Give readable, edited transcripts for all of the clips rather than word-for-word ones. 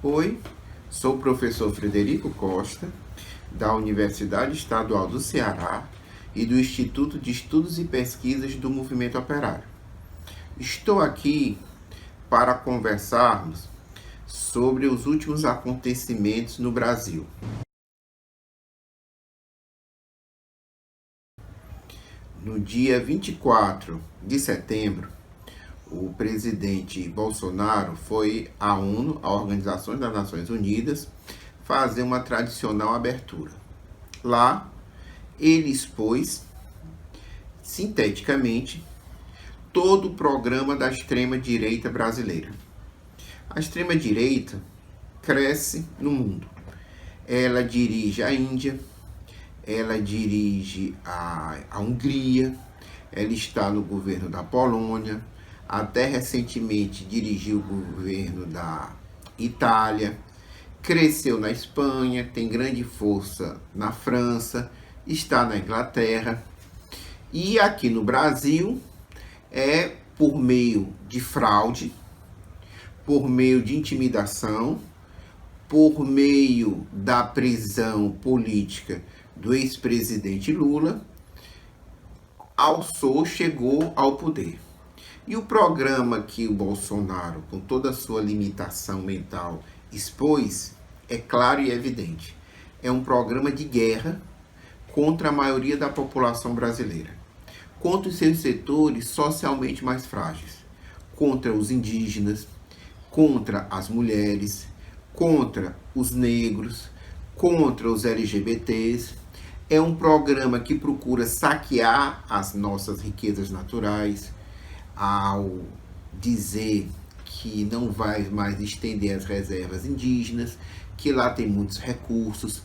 Oi, sou o professor Frederico Costa, da Universidade Estadual do Ceará e do Instituto de Estudos e Pesquisas do Movimento Operário. Estou aqui para conversarmos sobre os últimos acontecimentos no Brasil. No dia 24 de setembro, o presidente Bolsonaro foi à ONU, a Organização das Nações Unidas, fazer uma tradicional abertura. Lá, ele expôs, sinteticamente, todo o programa da extrema-direita brasileira. A extrema-direita cresce no mundo. Ela dirige a Índia, ela dirige a Hungria, ela está no governo da Polônia, até recentemente dirigiu o governo da Itália, cresceu na Espanha, tem grande força na França, está na Inglaterra. E aqui no Brasil é por meio de fraude, por meio de intimidação, por meio da prisão política do ex-presidente Lula, chegou ao poder. E o programa que o Bolsonaro, com toda a sua limitação mental, expôs, é claro e evidente. É um programa de guerra contra a maioria da população brasileira, contra os seus setores socialmente mais frágeis, contra os indígenas, contra as mulheres, contra os negros, contra os LGBTs. É um programa que procura saquear as nossas riquezas naturais, ao dizer que não vai mais estender as reservas indígenas, que lá tem muitos recursos.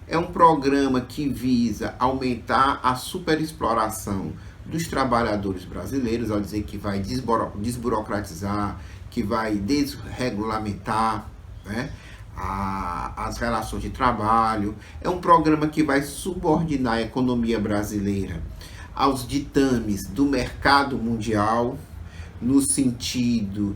É um programa que visa aumentar a superexploração dos trabalhadores brasileiros, ao dizer que vai desburocratizar, que vai desregulamentar, né, as relações de trabalho. É um programa que vai subordinar a economia brasileira aos ditames do mercado mundial, no sentido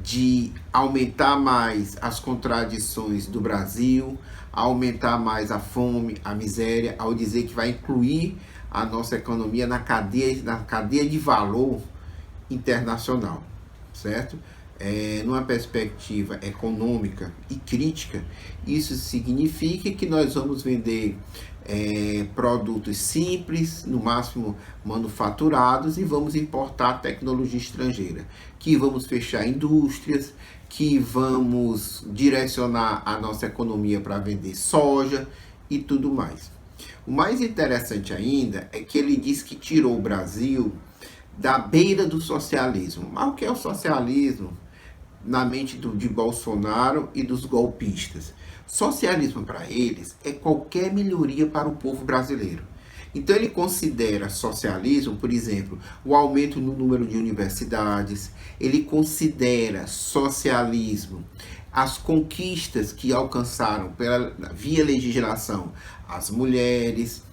de aumentar mais as contradições do Brasil, aumentar mais a fome, a miséria, ao dizer que vai incluir a nossa economia na cadeia de valor internacional, certo? Numa perspectiva econômica e crítica, isso significa que nós vamos vender produtos simples, no máximo manufaturados, e vamos importar tecnologia estrangeira, que vamos fechar indústrias, que vamos direcionar a nossa economia para vender soja e tudo mais. O mais interessante ainda é que ele diz que tirou o Brasil da beira do socialismo. Mas o que é o socialismo na mente de Bolsonaro e dos golpistas? Socialismo para eles é qualquer melhoria para o povo brasileiro. Então ele considera socialismo, por exemplo, o aumento no número de universidades. Ele considera socialismo as conquistas que alcançaram via legislação as mulheres,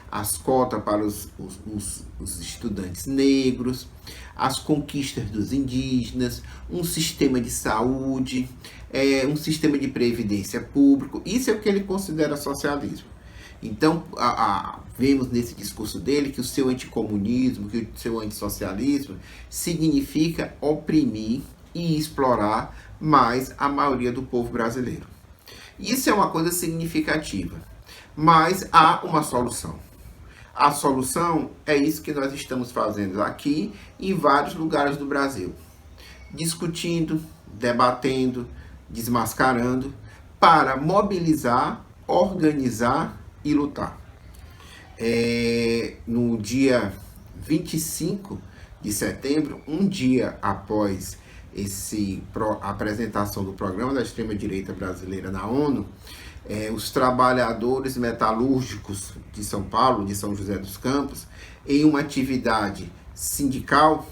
as cotas para os estudantes negros, as conquistas dos indígenas, um sistema de saúde, um sistema de previdência público. Isso é o que ele considera socialismo. Então, vemos nesse discurso dele que o seu anticomunismo, que o seu antissocialismo significa oprimir e explorar mais a maioria do povo brasileiro. Isso é uma coisa significativa, mas há uma solução. A solução é isso que nós estamos fazendo aqui em vários lugares do Brasil. Discutindo, debatendo, desmascarando, para mobilizar, organizar e lutar. No dia 25 de setembro, um dia após a apresentação do programa da extrema-direita brasileira na ONU, os trabalhadores metalúrgicos de São Paulo, de São José dos Campos, em uma atividade sindical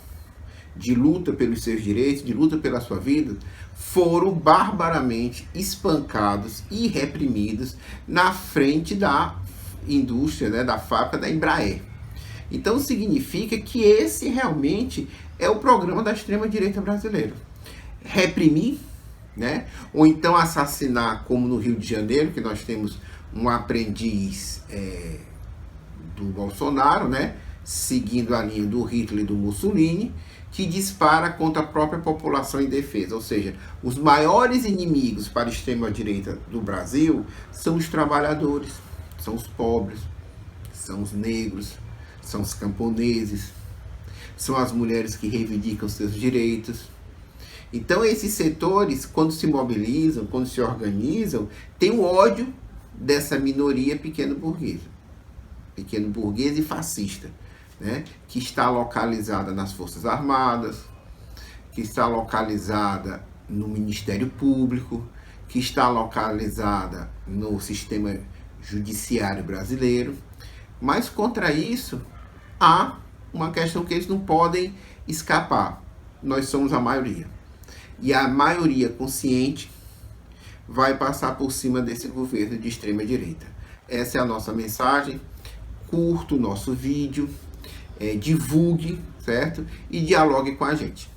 de luta pelos seus direitos, de luta pela sua vida, foram barbaramente espancados e reprimidos na frente da indústria, né, da fábrica da Embraer. Então significa que esse realmente é o programa da extrema-direita brasileira. Reprimir, né? Ou então assassinar, como no Rio de Janeiro, que nós temos um aprendiz do Bolsonaro, né? Seguindo a linha do Hitler e do Mussolini, que dispara contra a própria população indefesa. Ou seja, os maiores inimigos para a extrema-direita do Brasil são os trabalhadores, são os pobres, são os negros, são os camponeses, são as mulheres que reivindicam seus direitos. Então, esses setores, quando se mobilizam, quando se organizam, têm o ódio dessa minoria pequeno-burguesa e fascista, né? Que está localizada nas Forças Armadas, que está localizada no Ministério Público, que está localizada no sistema judiciário brasileiro. Mas contra isso, há uma questão que eles não podem escapar. Nós somos a maioria. E a maioria consciente vai passar por cima desse governo de extrema direita. Essa é a nossa mensagem. Curta o nosso vídeo, divulgue, certo? E dialogue com a gente.